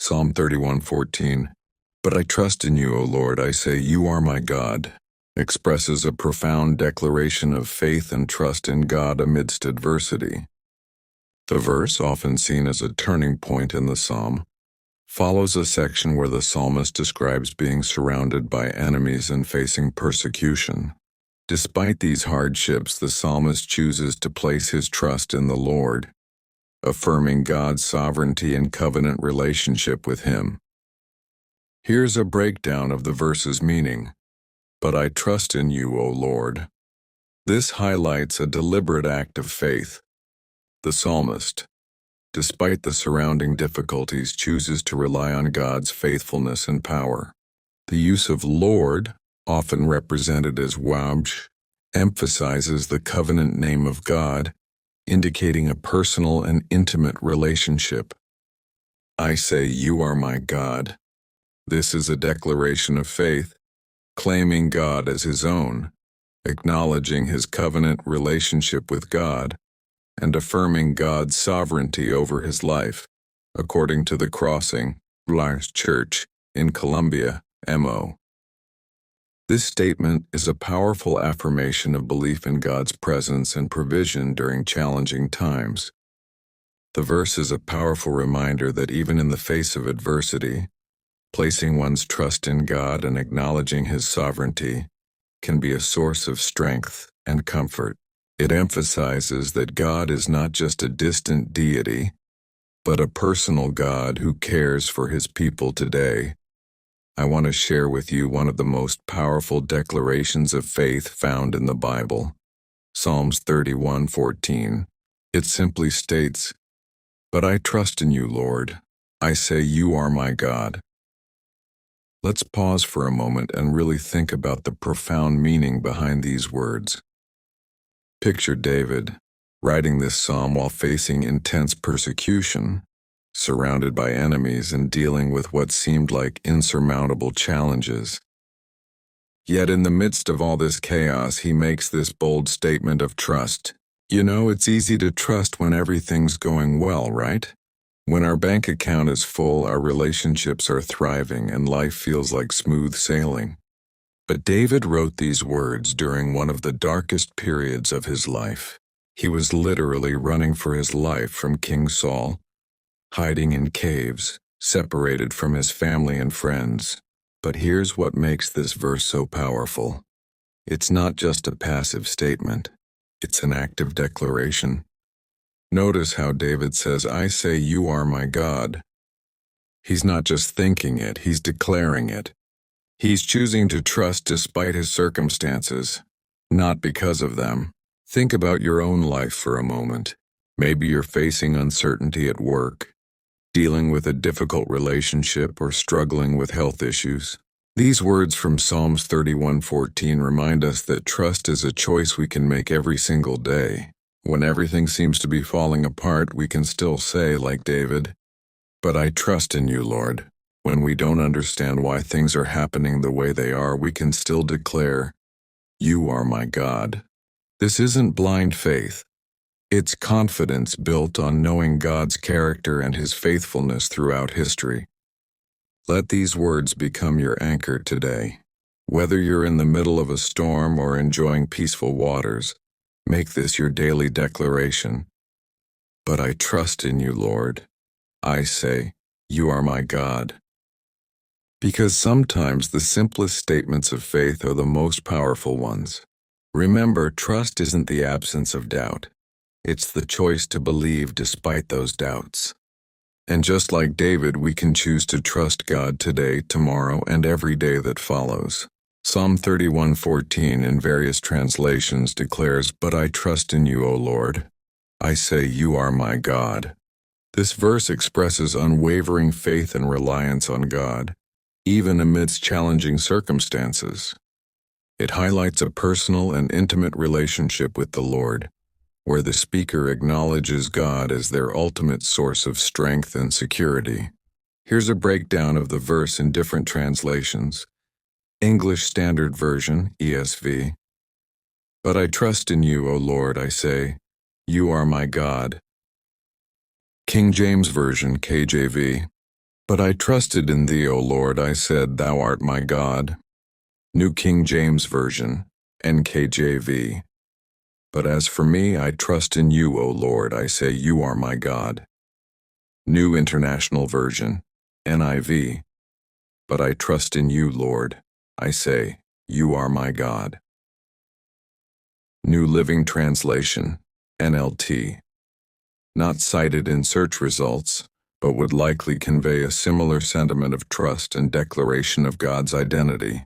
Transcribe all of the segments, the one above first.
Psalm 31:14. But I trust in you, O Lord, I say, you are my God, expresses a profound declaration of faith and trust in God amidst adversity. The verse, often seen as a turning point in the psalm, follows a section where the psalmist describes being surrounded by enemies and facing persecution. Despite these hardships, the psalmist chooses to place his trust in the Lord, affirming God's sovereignty and covenant relationship with him. Here's a breakdown of the verse's meaning. But I trust in you, O Lord. This highlights a deliberate act of faith. The psalmist, despite the surrounding difficulties, chooses to rely on God's faithfulness and power. The use of Lord, often represented as Wabsh, emphasizes the covenant name of God, indicating a personal and intimate relationship. I say, you are my God. This is a declaration of faith, claiming God as his own, acknowledging his covenant relationship with God, and affirming God's sovereignty over his life, according to the Crossing Church in Colombia, MO. This statement is a powerful affirmation of belief in God's presence and provision during challenging times. The verse is a powerful reminder that even in the face of adversity, placing one's trust in God and acknowledging his sovereignty can be a source of strength and comfort. It emphasizes that God is not just a distant deity, but a personal God who cares for his people today. I want to share with you one of the most powerful declarations of faith found in the Bible, Psalms 31:14. It simply states, "But I trust in you, Lord. I say you are my God." Let's pause for a moment and really think about the profound meaning behind these words. Picture David, writing this psalm while facing intense persecution, surrounded by enemies and dealing with what seemed like insurmountable challenges. Yet in the midst of all this chaos, he makes this bold statement of trust. You know, it's easy to trust when everything's going well, right? When our bank account is full, our relationships are thriving, and life feels like smooth sailing. But David wrote these words during one of the darkest periods of his life. He was literally running for his life from King Saul, hiding in caves, separated from his family and friends. But here's what makes this verse so powerful. It's not just a passive statement. It's an active declaration. Notice how David says, I say you are my God. He's not just thinking it, he's declaring it. He's choosing to trust despite his circumstances, not because of them. Think about your own life for a moment. Maybe you're facing uncertainty at work, dealing with a difficult relationship, or struggling with health issues. These words from Psalms 31:14 remind us that trust is a choice we can make every single day. When everything seems to be falling apart, we can still say, like David, "But I trust in you, Lord." When we don't understand why things are happening the way they are, we can still declare, "You are my God." This isn't blind faith. It's confidence built on knowing God's character and his faithfulness throughout history. Let these words become your anchor today. Whether you're in the middle of a storm or enjoying peaceful waters, make this your daily declaration. But I trust in you, Lord. I say, you are my God. Because sometimes the simplest statements of faith are the most powerful ones. Remember, trust isn't the absence of doubt. It's the choice to believe despite those doubts. And just like David, we can choose to trust God today, tomorrow, and every day that follows. Psalm 31:14 in various translations declares, But I trust in you, O Lord. I say, you are my God. This verse expresses unwavering faith and reliance on God, even amidst challenging circumstances. It highlights a personal and intimate relationship with the Lord, where the speaker acknowledges God as their ultimate source of strength and security. Here's a breakdown of the verse in different translations. English Standard Version, ESV. But I trust in you, O Lord, I say, you are my God. King James Version, KJV. But I trusted in thee, O Lord, I said, Thou art my God. New King James Version, NKJV. But as for me, I trust in you, O Lord, I say, You are my God. New International Version, NIV. But I trust in you, Lord, I say, You are my God. New Living Translation, NLT. Not cited in search results, but would likely convey a similar sentiment of trust and declaration of God's identity.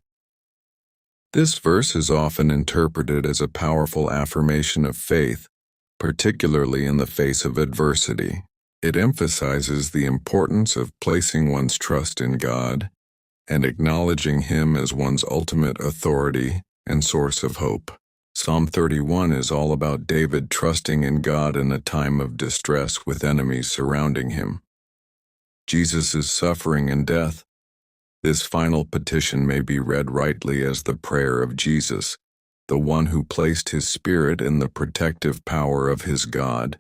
This verse is often interpreted as a powerful affirmation of faith, particularly in the face of adversity. It emphasizes the importance of placing one's trust in God and acknowledging Him as one's ultimate authority and source of hope. Psalm 31 is all about David trusting in God in a time of distress with enemies surrounding him. Jesus' suffering and death. This final petition may be read rightly as the prayer of Jesus, the one who placed his spirit in the protective power of his God.